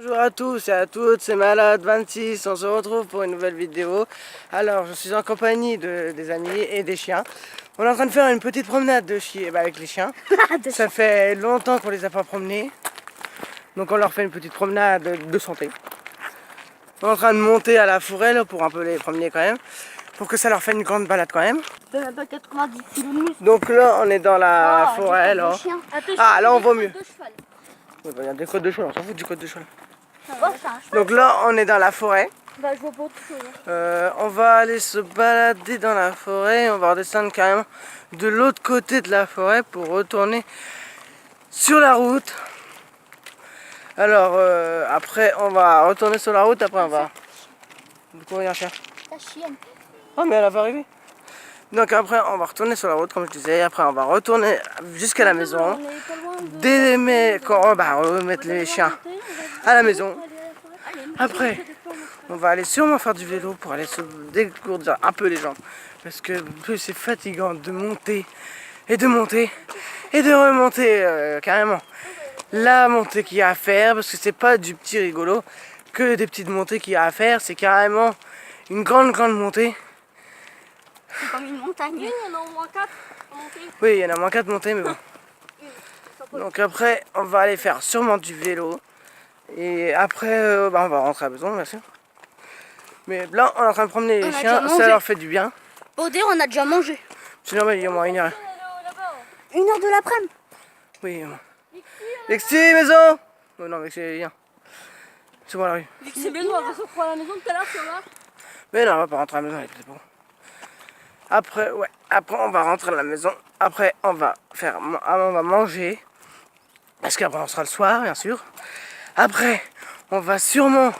Bonjour à tous et à toutes, c'est Malade26, on se retrouve pour une nouvelle vidéo. Alors, je suis en compagnie des amis et des chiens. On est en train de faire une petite promenade avec les chiens. Ça fait longtemps qu'on les a pas promenés. Donc on leur fait une petite promenade de santé. On est en train de monter à la forêt là, pour un peu les promener quand même. Pour que ça leur fait une grande balade quand même. Même pas 90 km. Donc là, on est dans la forêt là. Ah, là on voit mieux. Il y a des côtes de cheval, on s'en fout du côte de cheval. Donc là, on est dans la forêt. Bah, je vois pas autre chose. On va aller se balader dans la forêt. On va redescendre carrément de l'autre côté de la forêt pour retourner sur la route. Alors après, on va retourner sur la route. Après, on va. Du coup, il y a un chien. La chienne. Oh, mais elle va arriver. Donc après, on va retourner sur la route, comme je disais. Après, on va retourner jusqu'à la maison. Remettre les chiens à la maison. Après, on va aller sûrement faire du vélo pour aller se dégourdir un peu les jambes. Parce que c'est fatigant de monter et de monter et de remonter carrément. La montée qu'il y a à faire, parce que c'est pas du petit rigolo que des petites montées qu'il y a à faire, c'est carrément une grande montée. C'est comme une montagne. Il y en a au moins 4 montées. Oui, il y en a moins 4 montées, mais bon. Donc après, on va aller faire sûrement du vélo. Et après, on va rentrer à la maison, bien sûr. Mais là, on est en train de promener les chiens, ça leur fait du bien. Baudé, on a déjà mangé. C'est normal, il y a au moins 1 heure. 1 heure de l'après-midi. Oui. Lexi, maison. Oh non, Lexi, viens. C'est moi la rue. Lexi, maison, on va se reprendre à la maison tout à l'heure, tu vois. Mais non, on va pas rentrer à la maison, c'est bon. Après, on va rentrer à la maison. Après, on va manger. Parce qu'après, on sera le soir, bien sûr. Après, on va sûrement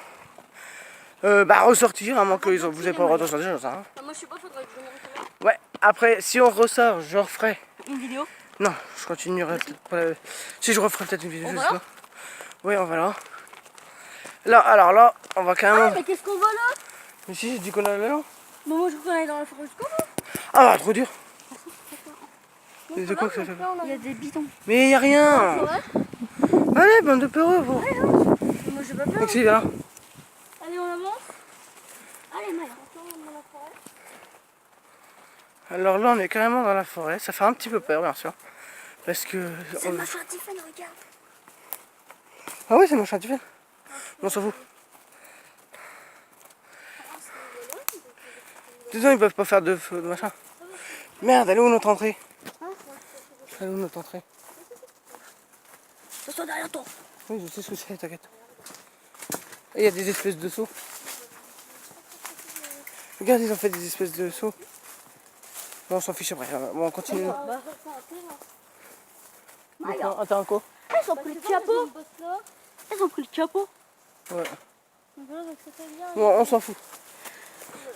ressortir, à moins que vous n'ayez pas le droit de sortir, j'en sais rien. Moi, je sais pas, faudrait que je me retrouve. Ouais, après, si on ressort, je referai. Une vidéo? Non, je continuerai peut-être pas. Si, je referai peut-être une vidéo. Oui, on va là. Alors là, on va carrément. Ah, mais qu'est-ce qu'on va là? Mais si, j'ai dit qu'on allait là. Mais moi, je crois qu'on allait dans la forêt jusqu'au bout. Ah, bah, trop dur. C'est quoi que ça fait? Il y a des bidons. Mais il y a rien. Allez, bande de peureux, vous. Moi, j'ai pas peur. Donc, si, là. Allez, on avance. Allez, Maya, on retourne dans la forêt. Alors là, on est carrément dans la forêt. Ça fait un petit peu peur, bien sûr. Parce que. C'est ma chat Tiffany, regarde. Ah oui, c'est mon chat, tu fais. On s'en fout. Disons, ils peuvent pas faire de feu, de machin. Merde, elle est où notre entrée? Elle est où notre entrée? Ce soit derrière toi. Oui, je sais ce que c'est, t'inquiète. Et il y a des espèces de sauts. Regarde, ils ont fait des espèces de sauts. Bon, on s'en fiche après. Bon, on continue. Attends, quoi? Elles ont pris le capot. Elles ont pris le capot. Ouais. Bon, on s'en fout.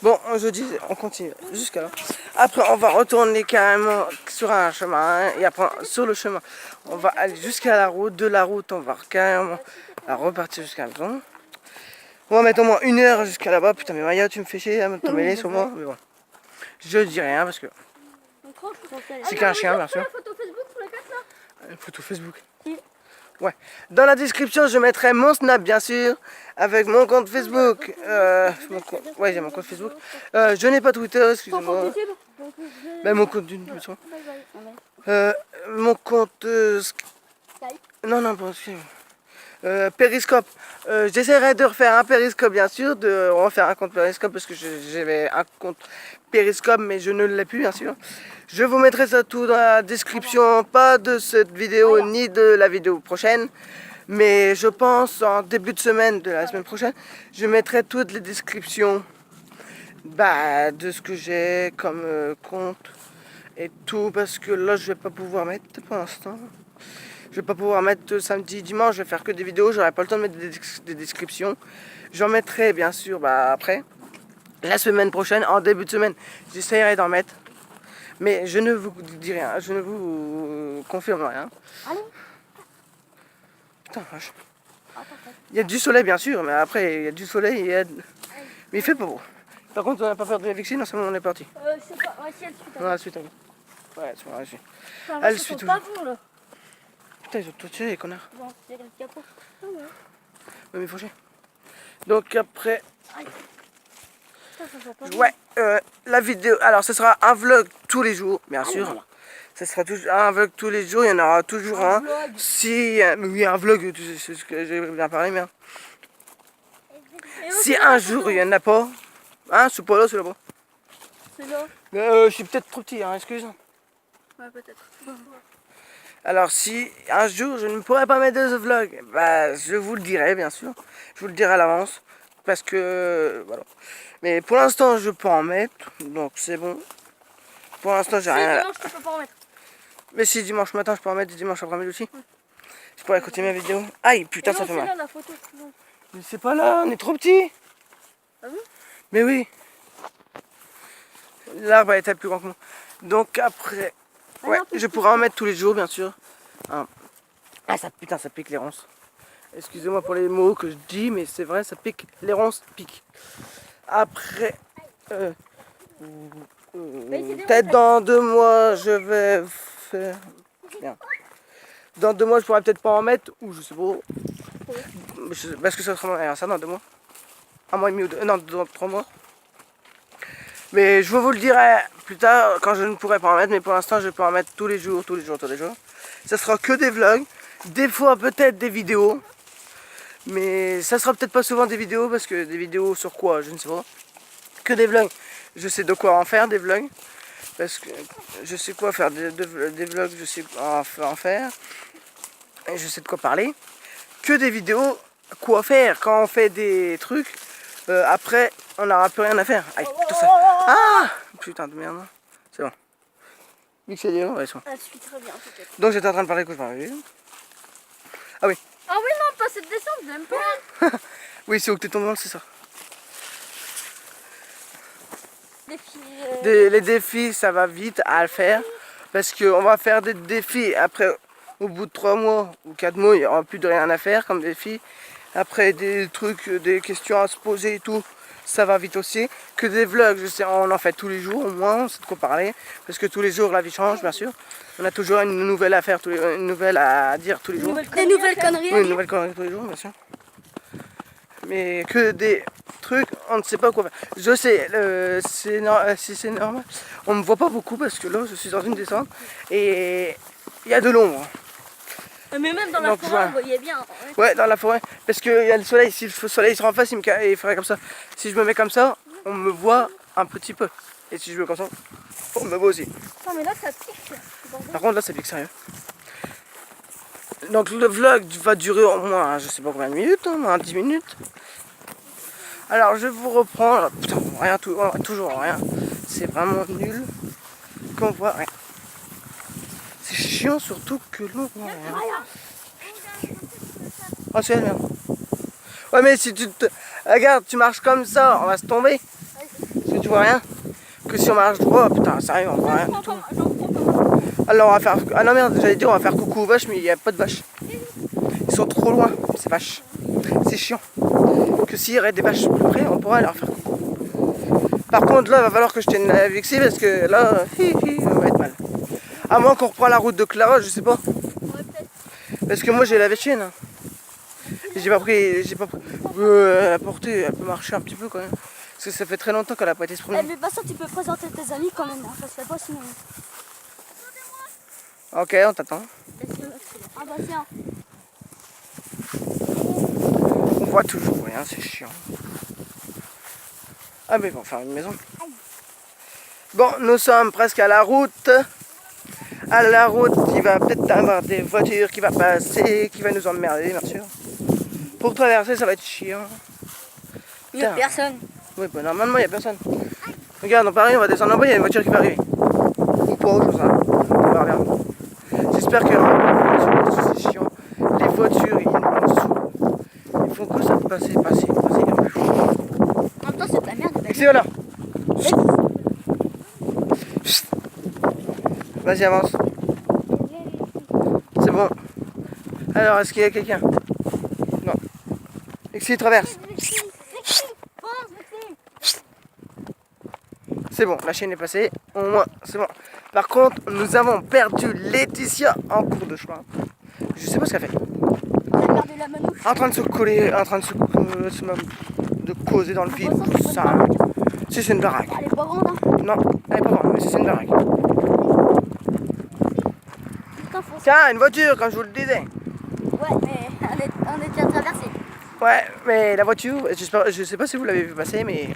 Bon, je dis, on continue jusqu'à là. Après, on va retourner carrément sur un chemin. Et après, sur le chemin, on va aller jusqu'à la route. De la route, on va carrément repartir jusqu'à la maison. On va mettre au moins 1 heure jusqu'à là-bas. Putain, mais Maya, tu me fais chier à me mêler sur moi. Mais bon, je dis rien parce que c'est qu'un chien, bien sûr. Une photo Facebook pour les 4 là. Une photo Facebook. Ouais. Dans la description, je mettrai mon Snap, bien sûr, avec mon compte Facebook. Ouais, j'ai mon compte Facebook. Je n'ai pas Twitter, excusez-moi. Ben, mon compte d'une façon. Mon compte. Non, Périscope. J'essaierai de refaire un Périscope, bien sûr, de refaire un compte Périscope parce que j'avais un compte Périscope, mais je ne l'ai plus, bien sûr. Je vous mettrai ça tout dans la description, pas de cette vidéo ni de la vidéo prochaine, mais je pense en début de semaine, de la semaine prochaine, je mettrai toutes les descriptions de ce que j'ai comme compte et tout, parce que là je vais pas pouvoir mettre pour l'instant. Je vais pas pouvoir mettre samedi, dimanche, je vais faire que des vidéos, j'aurai pas le temps de mettre des descriptions. J'en mettrai bien sûr après. La semaine prochaine, en début de semaine, j'essaierai d'en mettre. Mais je ne vous dis rien, je ne vous confirme rien. Allez. Putain, vache. Il y a du soleil bien sûr, mais après il y a du soleil, mais il fait pas beau. Par contre, on n'a pas peur de la Vexine, non seulement on est parti. Je sais pas, ouais, si elle suit. Ouais, elle suit, t'inquiète. Ouais, c'est bon, elle suit. Elle suit toujours. Putain, ils ont tout tiré, les connards. Bon, c'est le capot. Ouais, mais faut chier. Donc après, Ça va pas. ouais, la vidéo. Alors, ce sera un vlog tous les jours, bien sûr. Ce sera toujours un vlog tous les jours. Il y en aura toujours un. vlog. Si, oui, un vlog, c'est ce que j'ai bien parlé, mais. Et Si un jour il y en a pas, hein, c'est pas là, c'est là-bas. C'est là. Je suis peut-être trop petit, hein, excuse. Ouais, peut-être. Alors si un jour je ne pourrais pas mettre de vlog, bah je vous le dirai bien sûr. Je vous le dirai à l'avance. Parce que voilà. Mais pour l'instant je peux en mettre, donc c'est bon. Pour l'instant j'ai Si, rien. dimanche, tu peux pas en mettre. Mais si dimanche matin je peux en mettre, dimanche après-midi aussi. Je pourrais continuer ma vidéo. Aïe putain Et ça non, fait c'est mal. là la photo. Non. Mais c'est pas là, on est trop petit. Ah bon? Mais oui. L'arbre va être plus grand que moi. Donc après, Ah ouais, non, plus je pourrais en mettre tous les jours bien sûr. Hein. Ah ça putain ça pique les ronces. Excusez-moi pour les mots que je dis, mais c'est vrai, ça pique. Les ronces piquent. Après, peut-être dans 2 mois, je vais faire. Bien. Dans 2 mois, je pourrais peut-être pas en mettre, ou je sais pas. Parce que ça sera mon anniversaire dans 2 mois. 1 mois et demi ou 2. Non, dans 3 mois. Mais je vous le dirai plus tard quand je ne pourrai pas en mettre. Mais pour l'instant, je peux en mettre tous les jours, tous les jours, tous les jours. Ça sera que des vlogs. Des fois, peut-être des vidéos. Mais ça sera peut-être pas souvent des vidéos parce que des vidéos sur quoi, je ne sais pas. Que des vlogs. Je sais de quoi en faire des vlogs. Parce que je sais quoi faire des vlogs, je sais en faire. Et je sais de quoi parler. Que des vidéos, quoi faire. Quand on fait des trucs, après on n'aura plus rien à faire. Aïe, putain, ça... Ah putain de merde. C'est bon. Mixer, ouais, c'est bon. Elle suit très bien, peut-être. Donc j'étais en train de parler que je parlais. Ah oui. Ah oui, non, pas cette descente, j'aime pas. Oui, c'est où que t'es tombé, c'est ça. Défi. Les défis, ça va vite à le faire. Parce qu'on va faire des défis. Après, au bout de 3 mois ou 4 mois, il n'y aura plus de rien à faire comme défi. Après, des trucs, des questions à se poser et tout, ça va vite aussi. Que des vlogs, je sais, on en fait tous les jours au moins, on sait de quoi parler. Parce que tous les jours, la vie change, bien sûr. On a toujours une nouvelle à faire, une nouvelle à dire tous les jours. Des nouvelles conneries. Oui, une nouvelle connerie tous les jours, bien sûr. Mais que des trucs, on ne sait pas quoi faire. Je sais, si c'est normal, on ne me voit pas beaucoup parce que là, je suis dans une descente et il y a de l'ombre. Mais même dans la Donc, forêt, voilà. on voyait bien. Ouais, dans la forêt, parce qu'il y a le soleil, si le soleil sera en face, il ferait comme ça. Si je me mets comme ça, on me voit un petit peu. Et si je me mets comme ça, on me voit aussi. Non, mais là, ça pique. Par contre, là, ça pique sérieux. Donc le vlog va durer au moins, je sais pas combien de minutes, au moins 10 minutes. Alors je vous reprends, là, putain, rien, toujours rien. C'est vraiment nul. Qu'on voit rien. C'est chiant surtout que l'on voit rien. Oh c'est elle, merde. Ouais mais si tu te... Regarde, tu marches comme ça, on va se tomber. Parce que tu vois rien. Que si on marche droit, putain, sérieux, on voit rien du tout. Alors on va faire... Ah non merde, j'allais dire on va faire coucou aux vaches, mais il n'y a pas de vaches. Ils sont trop loin, ces vaches. C'est chiant. Que s'il y aurait des vaches plus près, on pourrait leur faire coucou. Par contre là, il va falloir que je tienne la vexée parce que là, ça va être mal. À moins qu'on reprend la route de Clara, je sais pas. Parce que moi j'ai la chienne. Hein. Et j'ai pas pris... la portée, elle peut marcher un petit peu quand même. Parce que ça fait très longtemps qu'elle a pas été se promener. Mais bah ça, tu peux présenter tes amis quand même. Hein. Ça se fait pas sinon. Ok, on t'attend. Ah bah tiens. On voit toujours rien, c'est chiant. Ah mais ils vont faire une maison. Bon, nous sommes presque à la route. À la route, il va peut-être avoir des voitures qui vont passer, qui vont nous emmerder, bien sûr. Pour traverser, ça va être chiant. Il n'y a personne. Oui, bah normalement, il n'y a personne. Regarde, on Paris, on va descendre en bas, il y a une voiture qui va arriver. Ou pas, je sais pas. On va regarder. J'espère que c'est chiant. Les voitures, ils nous saoulent. Ils font que ça de passer. En même temps, c'est de la merde. Et c'est là. Vas-y, avance. C'est bon. Alors, est-ce qu'il y a quelqu'un? Non. Et que s'il traverse? C'est bon, la chaîne est passée. Au moins, c'est bon. Par contre, nous avons perdu Laetitia en cours de chemin. Je sais pas ce qu'elle fait. de la manouche. En train de se coller, en train de de causer dans le vide. Ça, si c'est une baraque. Elle est pas grande, hein. Non, elle est pas grande, mais c'est une baraque. Putain, faut... Tiens, une voiture, comme je vous le disais. Ouais, mais on est déjà traversé. Ouais, mais la voiture, je sais pas si vous l'avez vu passer, mais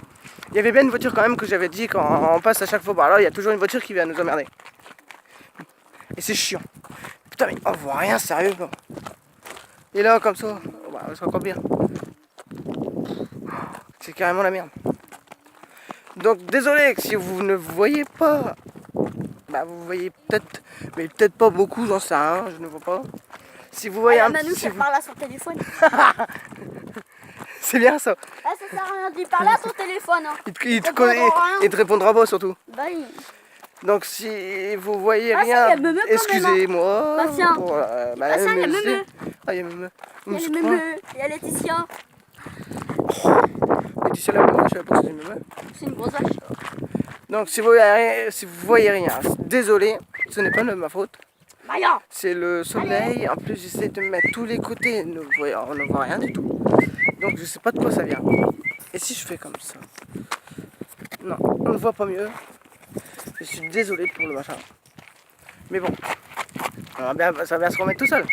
il y avait bien une voiture quand même que j'avais dit quand on passe à chaque fois par là, il y a toujours une voiture qui vient nous emmerder. Et c'est chiant. Putain, mais on voit rien, sérieux. Quoi. Et là, comme ça, bah, c'est encore bien. C'est carrément la merde. Donc, désolé si vous ne voyez pas. Bah, vous voyez peut-être, mais peut-être pas beaucoup, j'en sais rien, je ne vois pas. Si vous voyez La un petit. manouche, elle parle à son téléphone. C'est bien ça. Ah, ça sert à rien de lui parler à son téléphone. Hein. Il te répondra pas surtout. Bah, Donc si vous voyez Ah, rien, ça, il y a Meumeu quand même, excusez-moi. Bah, tiens. Bah, Ah, ça, il y a Meumeu. Meumeu. Ah, il y a Meumeu. Il y a les Meumeu, il y a Laetitia. Laetitia la Meumeu, je sais pas si c'est Meumeu. C'est une grosse vache. Donc si vous voyez rien, désolé, ce n'est pas de ma faute. Maya. C'est le soleil, en plus j'essaie de mettre tous les côtés, on ne voit rien du tout. Donc je sais pas de quoi ça vient. Et si je fais comme ça? Non, on ne voit pas mieux. Je suis désolé pour le machin. Mais bon, ça va bien se remettre tout seul.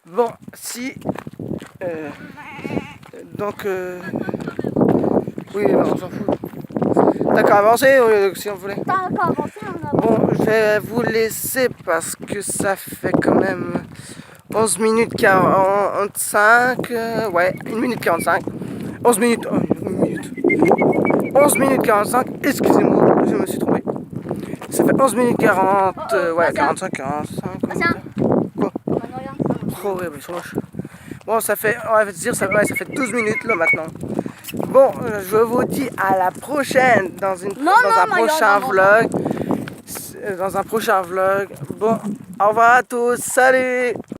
Bon, si... oui, bah, on s'en fout. T'as qu'à avancer si on voulait. T'as encore avancé, on a avancé. Bon, je vais vous laisser parce que ça fait quand même 11 minutes 45. Ouais, 1 minute 45. 11 minutes. Oh, 1 minute. 11 minutes 45. Excusez-moi, je me suis trompé. Ça fait 11 minutes 40. Ouais, 45, 45. Tiens. Quoi? Bah, non, regarde. Oh, ouais, ils sont moches. Bon, ça fait, on va dire, ça fait 12 minutes là maintenant. Bon, je vous dis à la prochaine dans un prochain vlog. Dans un prochain vlog. Bon, au revoir à tous, salut!